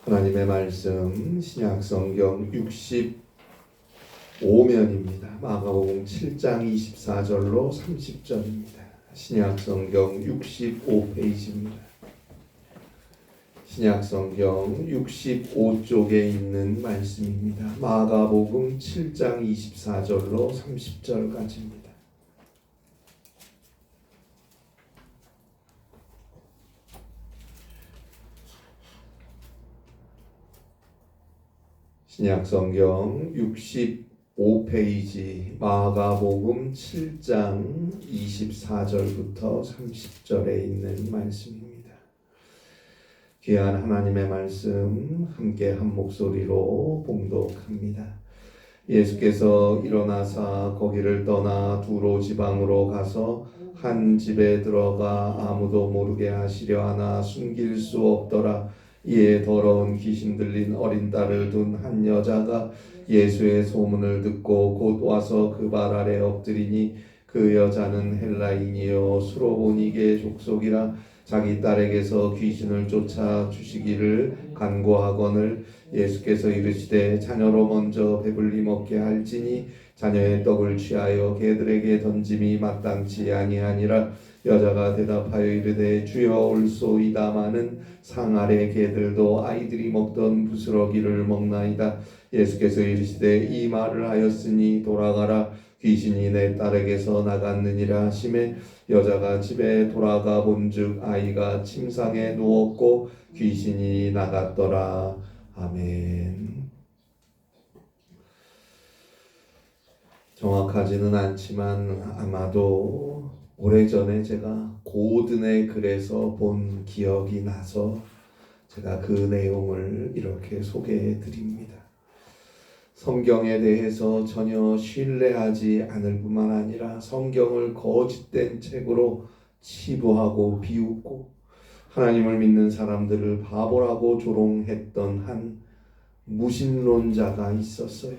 하나님의 말씀 신약성경 65면입니다. 마가복음 7장 24절로 30절입니다. 신약성경 65페이지입니다. 신약성경 65쪽에 있는 말씀입니다. 마가복음 7장 24절로 30절까지입니다. 신약성경 65페이지 마가복음 7장 24절부터 30절에 있는 말씀입니다. 귀한 하나님의 말씀 함께 한 목소리로 봉독합니다. 예수께서 일어나사 거기를 떠나 두로 지방으로 가서 한 집에 들어가 아무도 모르게 하시려 하나 숨길 수 없더라. 이에 더러운 귀신 들린 어린 딸을 둔 한 여자가 예수의 소문을 듣고 곧 와서 그 발 아래 엎드리니 그 여자는 헬라인이요 수로보니게 족속이라. 자기 딸에게서 귀신을 쫓아 주시기를 간구하거늘 예수께서 이르시되 자녀로 먼저 배불리 먹게 할지니 자녀의 떡을 취하여 개들에게 던짐이 마땅치 아니하니라. 여자가 대답하여 이르되 주여 올소이다마는 상 아래 개들도 아이들이 먹던 부스러기를 먹나이다. 예수께서 이르시되 이 말을 하였으니 돌아가라. 귀신이 내 딸에게서 나갔느니라 하시매 여자가 집에 돌아가 본즉 아이가 침상에 누웠고 귀신이 나갔더라. 아멘. 정확하지는 않지만 아마도 오래전에 제가 고든의 글에서 본 기억이 나서 제가 그 내용을 이렇게 소개해 드립니다. 성경에 대해서 전혀 신뢰하지 않을 뿐만 아니라 성경을 거짓된 책으로 치부하고 비웃고 하나님을 믿는 사람들을 바보라고 조롱했던 한 무신론자가 있었어요.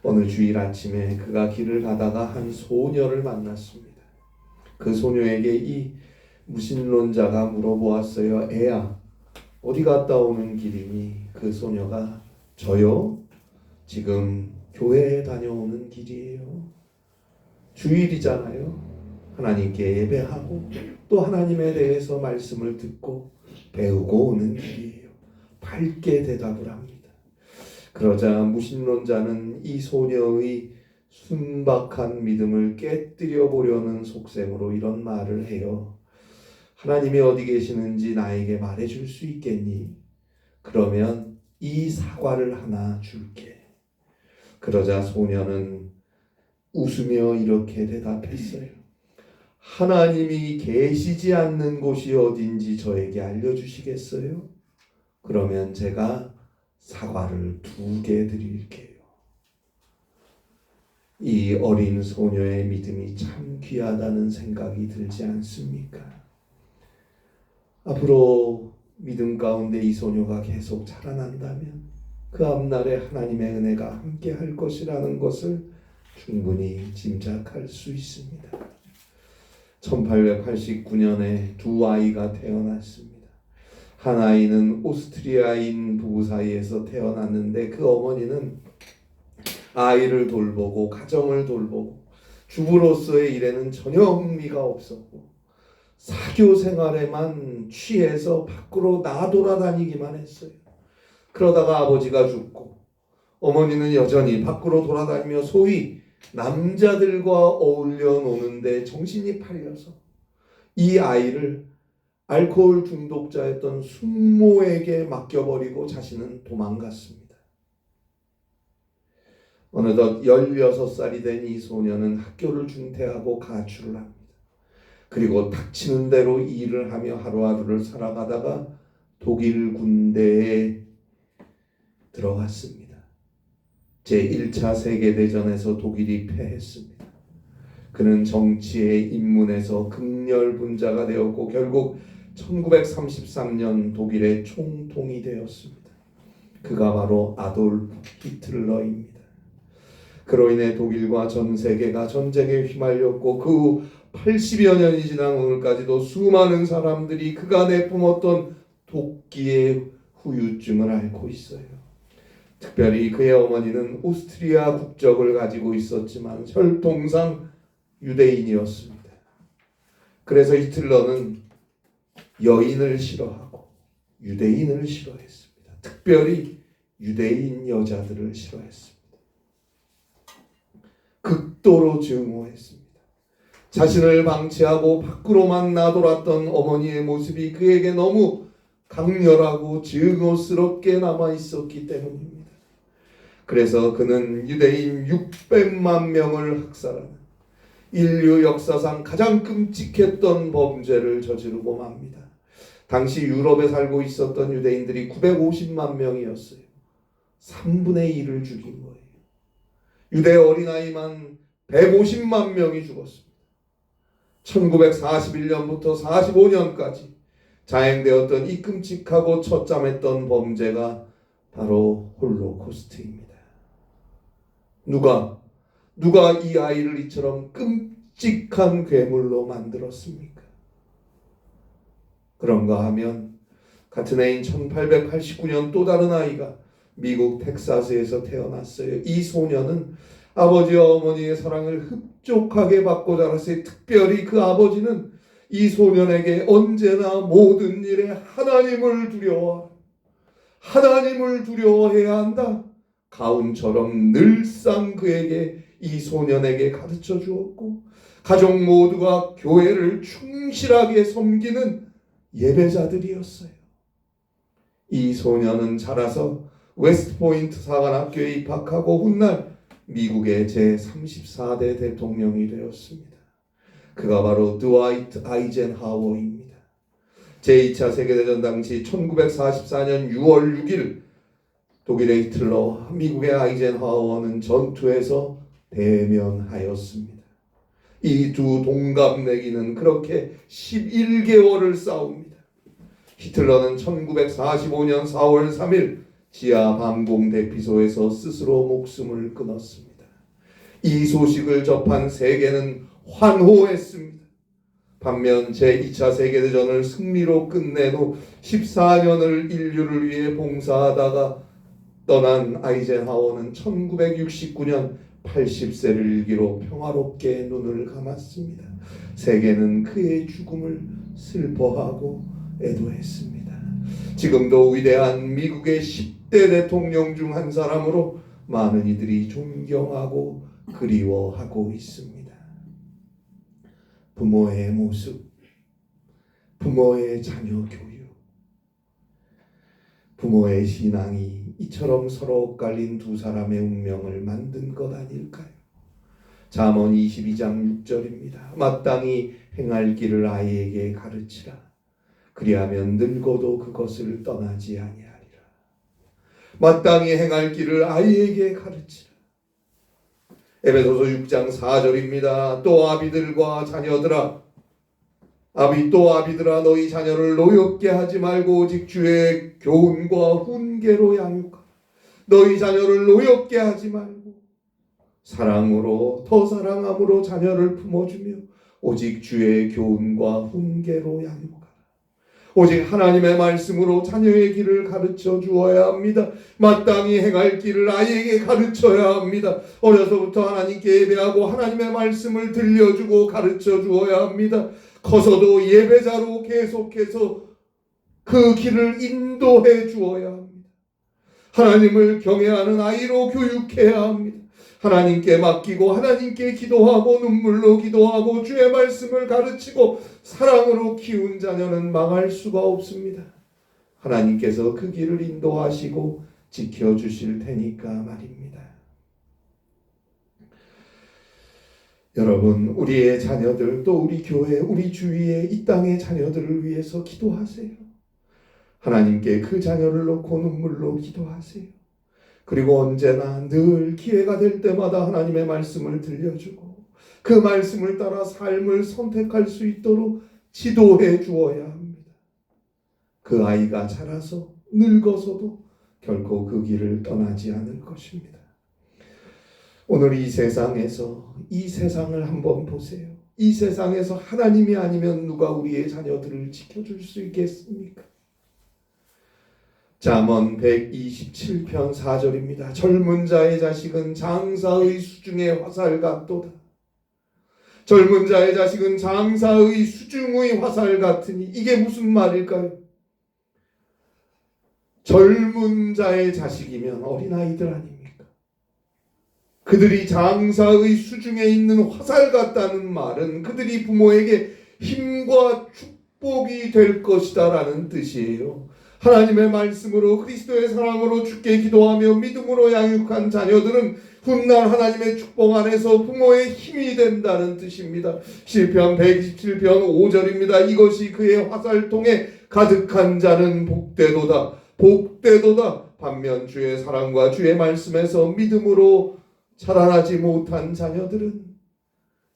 어느 주일 아침에 그가 길을 가다가 한 소녀를 만났습니다. 그 소녀에게 이 무신론자가 물어보았어요. 애야, 어디 갔다 오는 길이니? 그 소녀가 저요? 지금 교회에 다녀오는 길이에요. 주일이잖아요. 하나님께 예배하고 또 하나님에 대해서 말씀을 듣고 배우고 오는 길이에요. 밝게 대답을 합니다. 그러자 무신론자는 이 소녀의 순박한 믿음을 깨뜨려 보려는 속셈으로 이런 말을 해요. 하나님이 어디 계시는지 나에게 말해줄 수 있겠니? 그러면 이 사과를 하나 줄게. 그러자 소녀는 웃으며 이렇게 대답했어요. 하나님이 계시지 않는 곳이 어딘지 저에게 알려주시겠어요? 그러면 제가 사과를 2개 드릴게요. 이 어린 소녀의 믿음이 참 귀하다는 생각이 들지 않습니까? 앞으로 믿음 가운데 이 소녀가 계속 자라난다면 그 앞날에 하나님의 은혜가 함께 할 것이라는 것을 충분히 짐작할 수 있습니다. 1889년에 2 아이가 태어났습니다. 한 아이는 오스트리아인 부부 사이에서 태어났는데 그 어머니는 아이를 돌보고 가정을 돌보고 주부로서의 일에는 전혀 흥미가 없었고 사교 생활에만 취해서 밖으로 나돌아다니기만 했어요. 그러다가 아버지가 죽고 어머니는 여전히 밖으로 돌아다니며 소위 남자들과 어울려 노는데 정신이 팔려서 이 아이를 알코올 중독자였던 숙모에게 맡겨버리고 자신은 도망갔습니다. 어느덧 16살이 된 이 소녀는 학교를 중퇴하고 가출을 합니다. 그리고 닥치는 대로 일을 하며 하루하루를 살아가다가 독일 군대에 들어갔습니다. 제1차 세계대전에서 독일이 패했습니다. 그는 정치에 입문해서 극렬분자가 되었고 결국 1933년 독일의 총통이 되었습니다. 그가 바로 아돌프 히틀러입니다. 그로 인해 독일과 전 세계가 전쟁에 휘말렸고 그 후 80여 년이 지난 오늘까지도 수많은 사람들이 그가 내뿜었던 독기의 후유증을 앓고 있어요. 특별히 그의 어머니는 오스트리아 국적을 가지고 있었지만 혈통상 유대인이었습니다. 그래서 히틀러는 여인을 싫어하고 유대인을 싫어했습니다. 특별히 유대인 여자들을 싫어했습니다. 극도로 증오했습니다. 자신을 방치하고 밖으로만 나돌았던 어머니의 모습이 그에게 너무 강렬하고 증오스럽게 남아 있었기 때문입니다. 그래서 그는 유대인 600만 명을 학살하는 인류 역사상 가장 끔찍했던 범죄를 저지르고 맙니다. 당시 유럽에 살고 있었던 유대인들이 950만 명이었어요. 3분의 1을 죽인 거예요. 유대 어린아이만 150만 명이 죽었습니다. 1941년부터 45년까지 자행되었던 이 끔찍하고 처참했던 범죄가 바로 홀로코스트입니다. 누가 이 아이를 이처럼 끔찍한 괴물로 만들었습니까? 그런가 하면 같은 해인 1889년 또 다른 아이가 미국 텍사스에서 태어났어요. 이 소녀는 아버지와 어머니의 사랑을 흡족하게 받고 자랐어요. 특별히 그 아버지는 이 소년에게 언제나 모든 일에 하나님을 두려워해야 한다. 가훈처럼 늘상 그에게 이 소년에게 가르쳐 주었고 가족 모두가 교회를 충실하게 섬기는 예배자들이었어요. 이 소년은 자라서 웨스트포인트 사관학교에 입학하고 훗날 미국의 제34대 대통령이 되었습니다. 그가 바로 드와이트 아이젠하워입니다. 제2차 세계대전 당시 1944년 6월 6일 독일의 히틀러와 미국의 아이젠하워는 전투에서 대면하였습니다. 이 두 동갑내기는 그렇게 11개월을 싸웁니다. 히틀러는 1945년 4월 3일 지하 방공 대피소에서 스스로 목숨을 끊었습니다. 이 소식을 접한 세계는 환호했습니다. 반면 제2차 세계대전을 승리로 끝낸 후 14년을 인류를 위해 봉사하다가 떠난 아이젠하워는 1969년 80세를 일기로 평화롭게 눈을 감았습니다. 세계는 그의 죽음을 슬퍼하고 애도했습니다. 지금도 위대한 미국의 10대 대통령 중 한 사람으로 많은 이들이 존경하고 그리워하고 있습니다. 부모의 모습, 부모의 자녀 교육, 부모의 신앙이 이처럼 서로 엇갈린 두 사람의 운명을 만든 것 아닐까요? 잠언 22장 6절입니다. 마땅히 행할 길을 아이에게 가르치라. 그리하면 늙어도 그것을 떠나지 아니하리라. 마땅히 행할 길을 아이에게 가르치라. 에베소서 6장 4절입니다. 또 아비들과 자녀들아, 아비들아 너희 자녀를 노엽게 하지 말고 오직 주의 교훈과 훈계로 양육하라. 너희 자녀를 노엽게 하지 말고 사랑으로 더 사랑함으로 자녀를 품어주며 오직 주의 교훈과 훈계로 양육하라. 오직 하나님의 말씀으로 자녀의 길을 가르쳐 주어야 합니다. 마땅히 행할 길을 아이에게 가르쳐야 합니다. 어려서부터 하나님께 예배하고 하나님의 말씀을 들려주고 가르쳐 주어야 합니다. 커서도 예배자로 계속해서 그 길을 인도해 주어야 합니다. 하나님을 경외하는 아이로 교육해야 합니다. 하나님께 맡기고 하나님께 기도하고 눈물로 기도하고 주의 말씀을 가르치고 사랑으로 키운 자녀는 망할 수가 없습니다. 하나님께서 그 길을 인도하시고 지켜주실 테니까 말입니다. 여러분, 우리의 자녀들 또 우리 교회, 우리 주위의 이 땅의 자녀들을 위해서 기도하세요. 하나님께 그 자녀를 놓고 눈물로 기도하세요. 그리고 언제나 늘 기회가 될 때마다 하나님의 말씀을 들려주고 그 말씀을 따라 삶을 선택할 수 있도록 지도해 주어야 합니다. 그 아이가 자라서 늙어서도 결코 그 길을 떠나지 않을 것입니다. 오늘 이 세상에서 이 세상을 한번 보세요. 이 세상에서 하나님이 아니면 누가 우리의 자녀들을 지켜줄 수 있겠습니까? 잠언 127편 4절입니다. 젊은 자의 자식은 장사의 수중의 화살 같도다. 젊은 자의 자식은 장사의 수중의 화살 같으니, 이게 무슨 말일까요? 젊은 자의 자식이면 어린아이들 아닙니까? 그들이 장사의 수중에 있는 화살 같다는 말은 그들이 부모에게 힘과 축복이 될 것이다 라는 뜻이에요. 하나님의 말씀으로 그리스도의 사랑으로 주께 기도하며 믿음으로 양육한 자녀들은 훗날 하나님의 축복 안에서 부모의 힘이 된다는 뜻입니다. 시편 127편 5절입니다. 이것이 그의 화살통에 가득한 자는 복되도다. 복되도다. 반면 주의 사랑과 주의 말씀에서 믿음으로 자라나지 못한 자녀들은,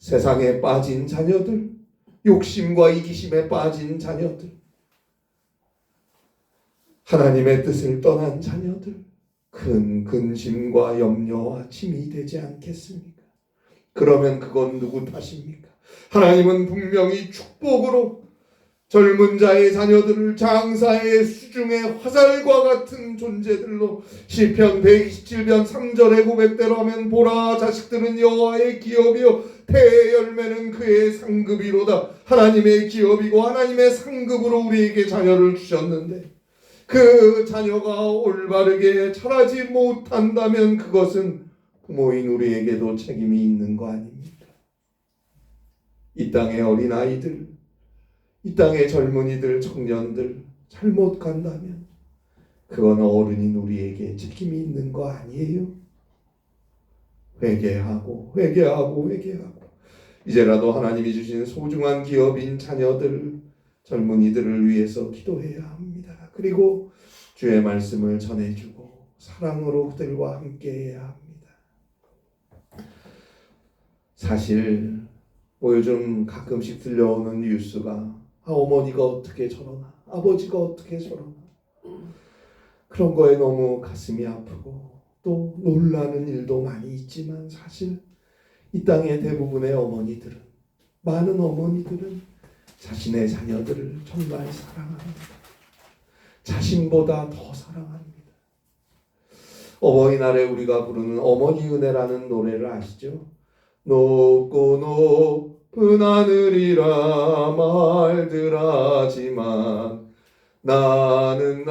세상에 빠진 자녀들, 욕심과 이기심에 빠진 자녀들, 하나님의 뜻을 떠난 자녀들, 큰 근심과 염려와 짐이 되지 않겠습니까? 그러면 그건 누구 탓입니까? 하나님은 분명히 축복으로 젊은 자의 자녀들을 장사의 수중의 화살과 같은 존재들로, 시편 127편 3절의 고백대로 하면 보라, 자식들은 여호와의 기업이요 태의 열매는 그의 상급이로다. 하나님의 기업이고 하나님의 상급으로 우리에게 자녀를 주셨는데, 그 자녀가 올바르게 자라지 못한다면 그것은 부모인 우리에게도 책임이 있는 거 아닙니까? 이 땅의 어린아이들, 이 땅의 젊은이들, 청년들 잘못 간다면 그건 어른인 우리에게 책임이 있는 거 아니에요? 회개하고 이제라도 하나님이 주신 소중한 기업인 자녀들, 젊은이들을 위해서 기도해야 합니다. 그리고 주의 말씀을 전해주고 사랑으로 그들과 함께해야 합니다. 사실 요즘 가끔씩 들려오는 뉴스가 어머니가 어떻게 저러나, 아버지가 어떻게 저러나, 그런 거에 너무 가슴이 아프고 또 놀라는 일도 많이 있지만, 사실 이 땅의 대부분의 어머니들은, 많은 어머니들은 자신의 자녀들을 정말 사랑합니다. 자신보다 더 사랑합니다. 어버이날에 우리가 부르는 어머니 은혜라는 노래를 아시죠? 높고 높은 하늘이라 말들 하지만 나는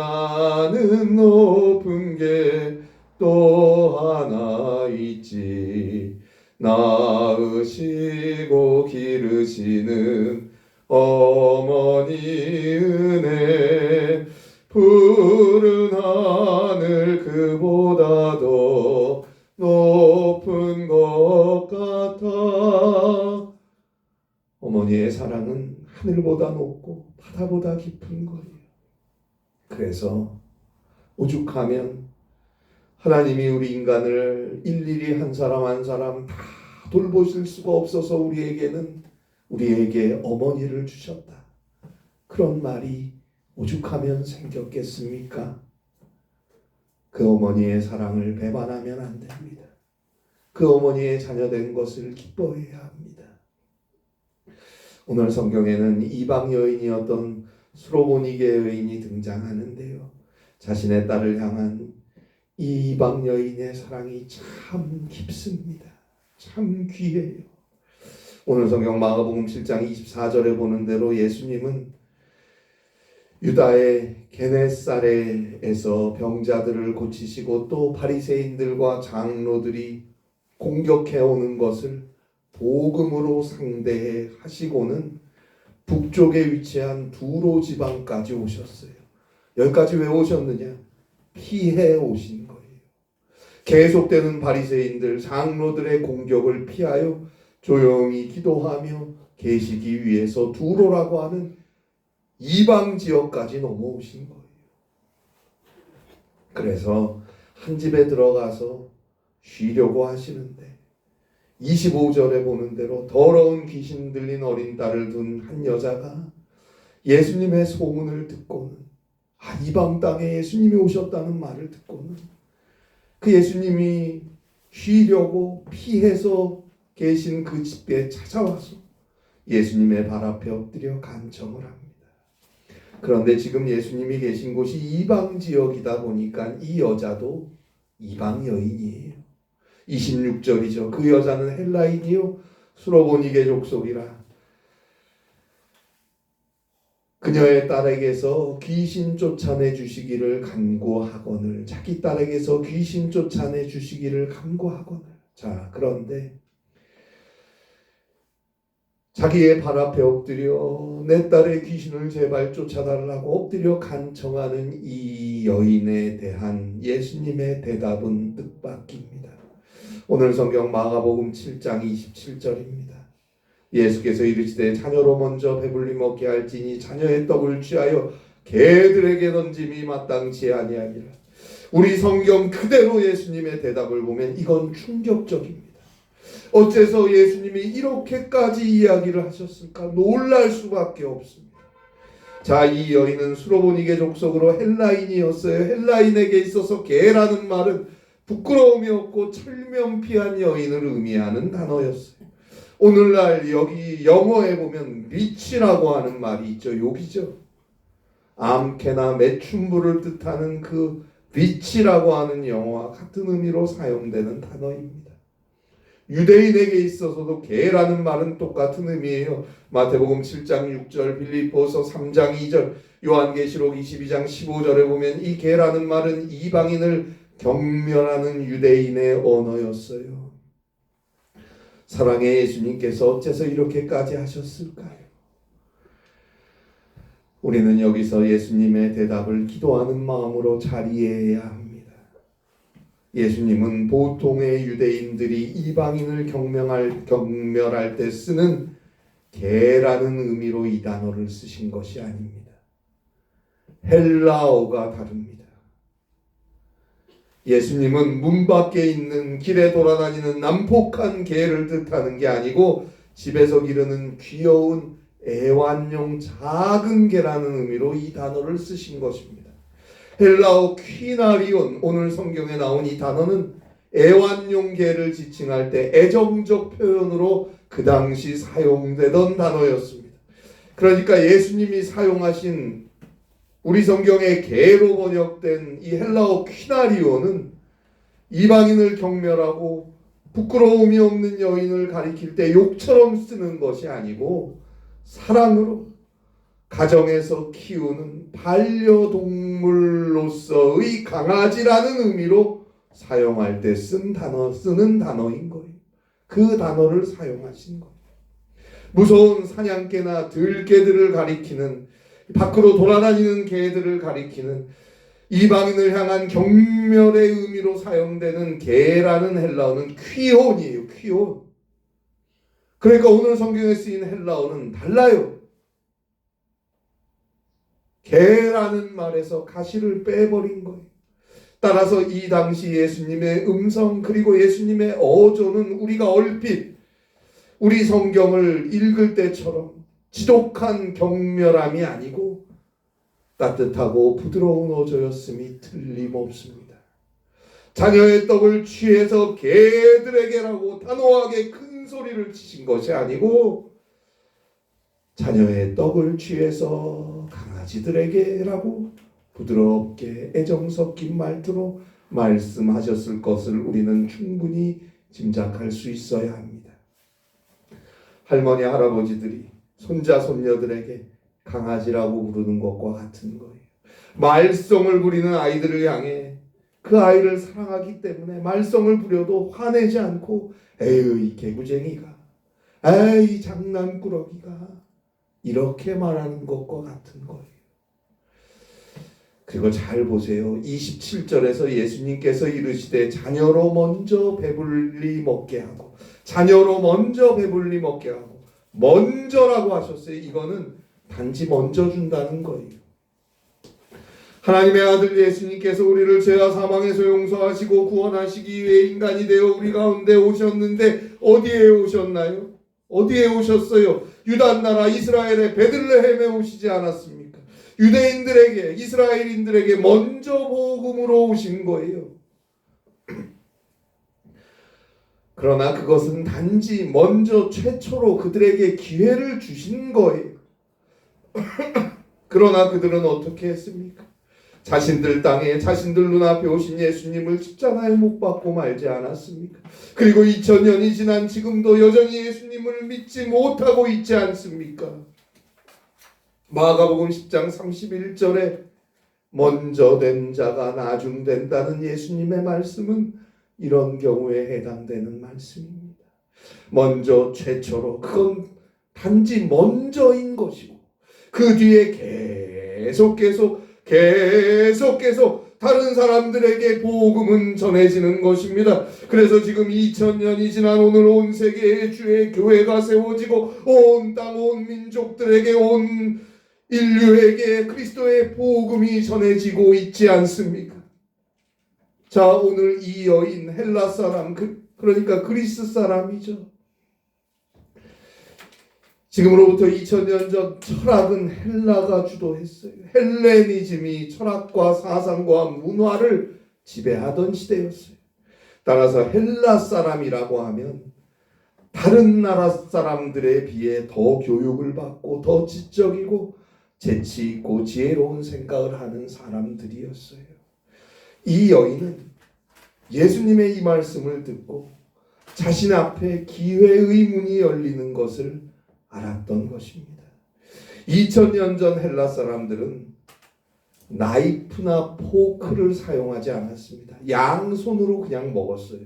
높은 게 또 하나 있지. 낳으시고 기르시는 어머니 은혜, 푸른 하늘 그보다 더 높은 것 같아. 어머니의 사랑은 하늘보다 높고 바다보다 깊은 거예요. 그래서 오죽하면 하나님이 우리 인간을 일일이 한 사람 한 사람 다 돌보실 수가 없어서 우리에게 어머니를 주셨다, 그런 말이 오죽하면 생겼겠습니까? 그 어머니의 사랑을 배반하면 안 됩니다. 그 어머니의 자녀된 것을 기뻐해야 합니다. 오늘 성경에는 이방 여인이었던 수로보니게 여인이 등장하는데요, 자신의 딸을 향한 이 이방 여인의 사랑이 참 깊습니다. 참 귀해요. 오늘 성경 마가복음 7장 24절에 보는 대로 예수님은 유다의 게네사렛에서 병자들을 고치시고 또 바리새인들과 장로들이 공격해오는 것을 복음으로 상대하시고는 북쪽에 위치한 두로 지방까지 오셨어요. 여기까지 왜 오셨느냐? 피해 오신 거예요. 계속되는 바리새인들, 장로들의 공격을 피하여 조용히 기도하며 계시기 위해서 두로라고 하는 이방 지역까지 넘어오신 거예요. 그래서 한 집에 들어가서 쉬려고 하시는데 25절에 보는 대로 더러운 귀신 들린 어린 딸을 둔 한 여자가 예수님의 소문을 듣고는, 이방 땅에 예수님이 오셨다는 말을 듣고는 그 예수님이 쉬려고 피해서 계신 그 집에 찾아와서 예수님의 발 앞에 엎드려 간청을 합니다. 그런데 지금 예수님이 계신 곳이 이방 지역이다 보니까 이 여자도 이방 여인이에요. 26절이죠. 그 여자는 헬라인이요 수로보니게 족속이라. 그녀의 딸에게서 귀신 쫓아내 주시기를 간구하거늘. 자기 딸에게서 귀신 쫓아내 주시기를 간구하거늘. 자, 그런데 자기의 발 앞에 엎드려 내 딸의 귀신을 제발 쫓아달라고 엎드려 간청하는 이 여인에 대한 예수님의 대답은 뜻밖입니다. 오늘 성경 마가복음 7장 27절입니다. 예수께서 이르시되 자녀로 먼저 배불리 먹게 할지니 자녀의 떡을 취하여 개들에게 던짐이 마땅치 아니하니라. 우리 성경 그대로 예수님의 대답을 보면 이건 충격적입니다. 어째서 예수님이 이렇게까지 이야기를 하셨을까? 놀랄 수밖에 없습니다. 자, 이 여인은 수로보니게 족속으로 헬라인이었어요. 헬라인에게 있어서 개라는 말은 부끄러움이 없고 철면피한 여인을 의미하는 단어였어요. 오늘날 여기 영어에 보면 리치라고 하는 말이 있죠. 여기죠. 암캐나 매춘부를 뜻하는 그 리치라고 하는 영어와 같은 의미로 사용되는 단어입니다. 유대인에게 있어서도 개라는 말은 똑같은 의미예요. 마태복음 7장 6절, 빌립보서 3장 2절, 요한계시록 22장 15절에 보면 이 개라는 말은 이방인을 경멸하는 유대인의 언어였어요. 사랑의 예수님께서 어째서 이렇게까지 하셨을까요? 우리는 여기서 예수님의 대답을 기도하는 마음으로 잘 이해해야 합니다. 예수님은 보통의 유대인들이 이방인을 경멸할 때 쓰는 개라는 의미로 이 단어를 쓰신 것이 아닙니다. 헬라어가 다릅니다. 예수님은 문 밖에 있는 길에 돌아다니는 난폭한 개를 뜻하는 게 아니고 집에서 기르는 귀여운 애완용 작은 개라는 의미로 이 단어를 쓰신 것입니다. 헬라어 퀴나리온, 오늘 성경에 나온 이 단어는 애완용 개를 지칭할 때 애정적 표현으로 그 당시 사용되던 단어였습니다. 그러니까 예수님이 사용하신 우리 성경의 개로 번역된 이 헬라어 퀴나리오는 이방인을 경멸하고 부끄러움이 없는 여인을 가리킬 때 욕처럼 쓰는 것이 아니고 사랑으로 가정에서 키우는 반려동물로서의 강아지라는 의미로 사용할 때 쓰는 단어인 거예요. 그 단어를 사용하신 거예요. 무서운 사냥개나 들개들을 가리키는, 밖으로 돌아다니는 개들을 가리키는, 이방인을 향한 경멸의 의미로 사용되는 개라는 헬라어는 퀴혼이에요. 퀴혼. 그러니까 오늘 성경에 쓰인 헬라어는 달라요. 개라는 말에서 가시를 빼버린 거예요. 따라서 이 당시 예수님의 음성 그리고 예수님의 어조는 우리가 얼핏 우리 성경을 읽을 때처럼 지독한 경멸함이 아니고 따뜻하고 부드러운 어조였음이 틀림없습니다. 자녀의 떡을 취해서 개들에게라고 단호하게 큰 소리를 치신 것이 아니고 자녀의 떡을 취해서 강아지들에게라고 부드럽게 애정 섞인 말투로 말씀하셨을 것을 우리는 충분히 짐작할 수 있어야 합니다. 할머니, 할아버지들이 손자, 손녀들에게 강아지라고 부르는 것과 같은 거예요. 말썽을 부리는 아이들을 향해 그 아이를 사랑하기 때문에 말썽을 부려도 화내지 않고 에휴 이 개구쟁이가, 에이 장난꾸러기가, 이렇게 말하는 것과 같은 거예요. 그리고 잘 보세요. 27절에서 예수님께서 이르시되 자녀로 먼저 배불리 먹게 하고, 자녀로 먼저 배불리 먹게 하고, 먼저라고 하셨어요. 이거는 단지 먼저 준다는 거예요. 하나님의 아들 예수님께서 우리를 죄와 사망에서 용서하시고 구원하시기 위해 인간이 되어 우리 가운데 오셨는데 어디에 오셨나요? 어디에 오셨어요? 유다 나라 이스라엘의 베들레헴에 오시지 않았습니까? 유대인들에게, 이스라엘인들에게 먼저 복음으로 오신 거예요. 그러나 그것은 단지 먼저 최초로 그들에게 기회를 주신 거예요. 그러나 그들은 어떻게 했습니까? 자신들 땅에 자신들 눈앞에 오신 예수님을 십자가에 못 박고 말지 않았습니까? 그리고 2000년이 지난 지금도 여전히 예수님을 믿지 못하고 있지 않습니까? 마가복음 10장 31절에 먼저 된 자가 나중 된다는 예수님의 말씀은 이런 경우에 해당되는 말씀입니다. 먼저 최초로, 그건 단지 먼저인 것이고 그 뒤에 계속 다른 사람들에게 복음은 전해지는 것입니다. 그래서 지금 2000년이 지난 오늘 온 세계에 주의 교회가 세워지고 온 땅, 온 민족들에게, 온 인류에게 그리스도의 복음이 전해지고 있지 않습니까? 자, 오늘 이 여인 헬라 사람, 그러니까 그리스 사람이죠. 지금으로부터 2000년 전 철학은 헬라가 주도했어요. 헬레니즘이 철학과 사상과 문화를 지배하던 시대였어요. 따라서 헬라 사람이라고 하면 다른 나라 사람들에 비해 더 교육을 받고 더 지적이고 재치 있고 지혜로운 생각을 하는 사람들이었어요. 이 여인은 예수님의 이 말씀을 듣고 자신 앞에 기회의 문이 열리는 것을 알았던 것입니다. 2000년 전 헬라 사람들은 나이프나 포크를 사용하지 않았습니다. 양손으로 그냥 먹었어요.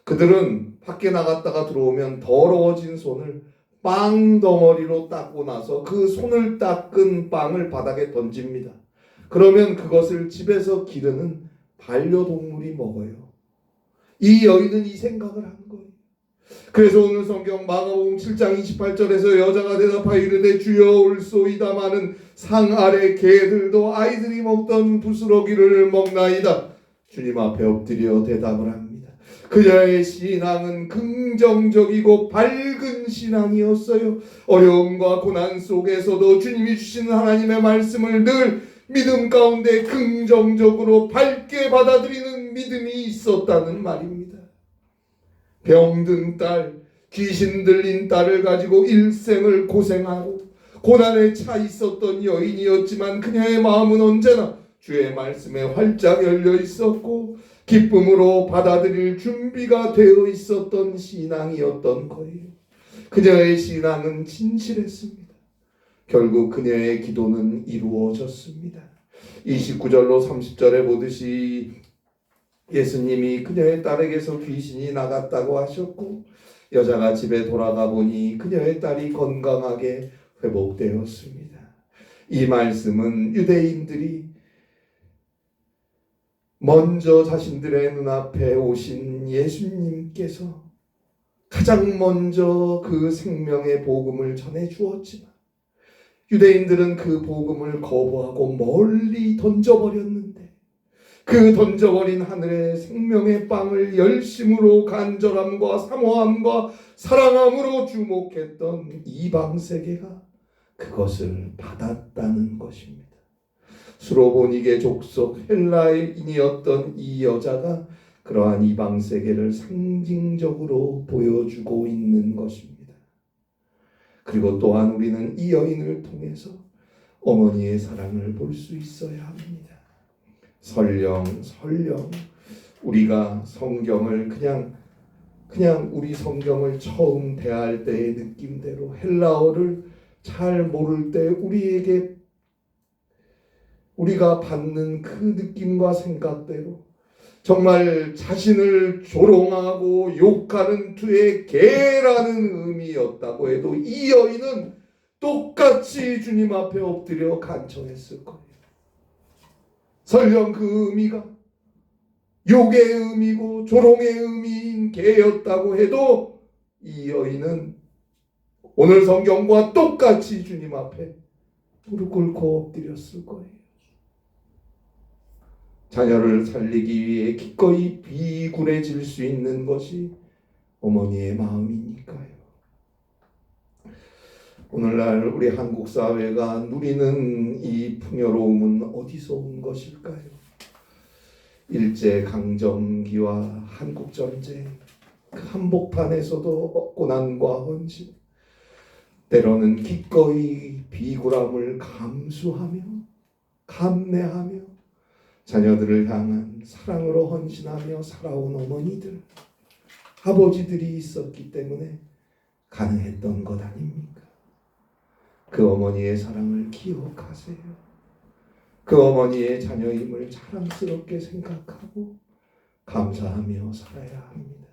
그들은 밖에 나갔다가 들어오면 더러워진 손을 빵 덩어리로 닦고 나서 그 손을 닦은 빵을 바닥에 던집니다. 그러면 그것을 집에서 기르는 반려동물이 먹어요. 이 여인은 이 생각을 한 거예요. 그래서 오늘 성경 마가복음 7장 28절에서 여자가 대답하여 이르되 주여 올소이다마는 상 아래 개들도 아이들이 먹던 부스러기를 먹나이다. 주님 앞에 엎드려 대답을 합니다. 그녀의 신앙은 긍정적이고 밝은 신앙이었어요. 어려움과 고난 속에서도 주님이 주시는 하나님의 말씀을 늘 믿음 가운데 긍정적으로 밝게 받아들이는 믿음이 있었다는 말입니다. 병든 딸, 귀신 들린 딸을 가지고 일생을 고생하고 고난에 차 있었던 여인이었지만 그녀의 마음은 언제나 주의 말씀에 활짝 열려 있었고 기쁨으로 받아들일 준비가 되어 있었던 신앙이었던 거예요. 그녀의 신앙은 진실했습니다. 결국 그녀의 기도는 이루어졌습니다. 29절로 30절에 보듯이 예수님이 그녀의 딸에게서 귀신이 나갔다고 하셨고 여자가 집에 돌아가 보니 그녀의 딸이 건강하게 회복되었습니다. 이 말씀은 유대인들이 먼저 자신들의 눈앞에 오신 예수님께서 가장 먼저 그 생명의 복음을 전해 주었지만 유대인들은 그 복음을 거부하고 멀리 던져버렸는데 그 던져버린 하늘의 생명의 빵을 열심으로 간절함과 사모함과 사랑함으로 주목했던 이방 세계가 그것을 받았다는 것입니다. 수로보니게 족속 헬라인이었던 이 여자가 그러한 이방 세계를 상징적으로 보여주고 있는 것입니다. 그리고 또한 우리는 이 여인을 통해서 어머니의 사랑을 볼 수 있어야 합니다. 설령 우리가 성경을 그냥 우리 성경을 처음 대할 때의 느낌대로 헬라어를 잘 모를 때 우리가 받는 그 느낌과 생각대로 정말 자신을 조롱하고 욕하는 투의 개라는 의미였다고 해도 이 여인은 똑같이 주님 앞에 엎드려 간청했을 거예요. 설령 그 의미가 욕의 의미고 조롱의 의미인 개였다고 해도 이 여인은 오늘 성경과 똑같이 주님 앞에 무릎 꿇고 엎드렸을 거예요. 자녀를 살리기 위해 기꺼이 비굴해질 수 있는 것이 어머니의 마음이니까요. 오늘날 우리 한국 사회가 누리는 이 풍요로움은 어디서 온 것일까요? 일제강점기와 한국전쟁, 그 한복판에서도 고난과 헌신, 때로는 기꺼이 비굴함을 감수하며 감내하며 자녀들을 향한 사랑으로 헌신하며 살아온 어머니들, 아버지들이 있었기 때문에 가능했던 것 아닙니까? 그 어머니의 사랑을 기억하세요. 그 어머니의 자녀임을 자랑스럽게 생각하고 감사하며 살아야 합니다.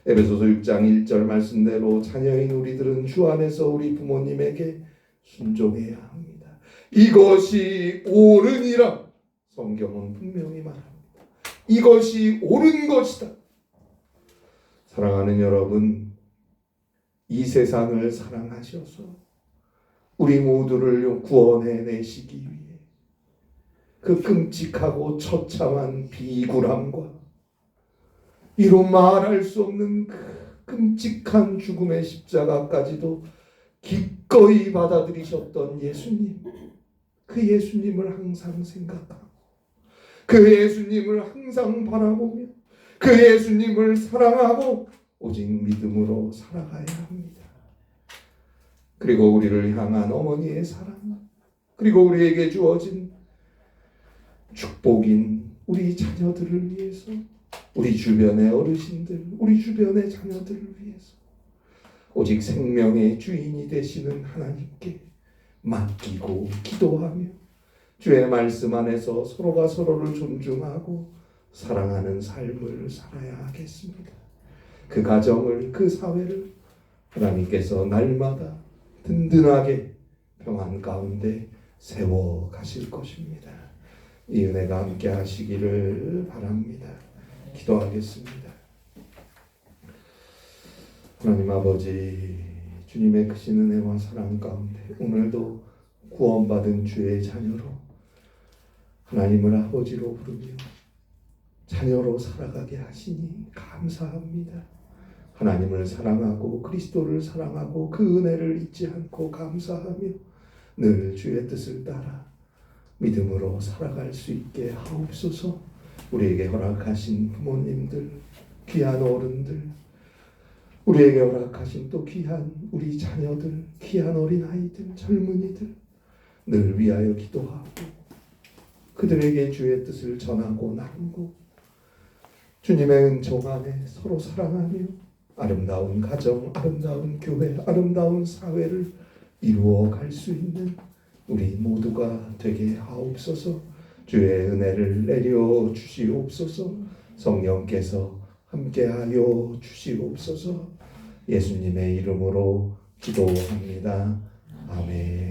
에베소서 6장 1절 말씀대로 자녀인 우리들은 주 안에서 우리 부모님에게 순종해야 합니다. 이것이 옳으니라 성경은 분명히 말합니다. 이것이 옳은 것이다. 사랑하는 여러분, 이 세상을 사랑하셔서 우리 모두를 구원해 내시기 위해 그 끔찍하고 처참한 비굴함과 이루 말할 수 없는 그 끔찍한 죽음의 십자가까지도 기꺼이 받아들이셨던 예수님, 그 예수님을 항상 생각하고 그 예수님을 항상 바라보며 그 예수님을 사랑하고 오직 믿음으로 살아가야 합니다. 그리고 우리를 향한 어머니의 사랑, 그리고 우리에게 주어진 축복인 우리 자녀들을 위해서, 우리 주변의 어르신들, 우리 주변의 자녀들을 위해서 오직 생명의 주인이 되시는 하나님께 맡기고 기도하며 주의 말씀 안에서 서로가 서로를 존중하고 사랑하는 삶을 살아야 하겠습니다. 그 가정을, 그 사회를 하나님께서 날마다 든든하게 평안 가운데 세워 가실 것입니다. 이 은혜가 함께 하시기를 바랍니다. 기도하겠습니다. 하나님 아버지, 주님의 크신 은혜와 사랑 가운데 오늘도 구원받은 주의 자녀로 하나님을 아버지로 부르며 자녀로 살아가게 하시니 감사합니다. 하나님을 사랑하고 그리스도를 사랑하고 그 은혜를 잊지 않고 감사하며 늘 주의 뜻을 따라 믿음으로 살아갈 수 있게 하옵소서. 우리에게 허락하신 부모님들, 귀한 어른들, 우리에게 허락하신 또 귀한 우리 자녀들, 귀한 어린아이들, 젊은이들 늘 위하여 기도하고 그들에게 주의 뜻을 전하고 나누고 주님의 은총 안에 서로 사랑하며 아름다운 가정, 아름다운 교회, 아름다운 사회를 이루어 갈 수 있는 우리 모두가 되게 하옵소서. 주의 은혜를 내려 주시옵소서. 성령께서 함께하여 주시옵소서. 예수님의 이름으로 기도합니다. 아멘.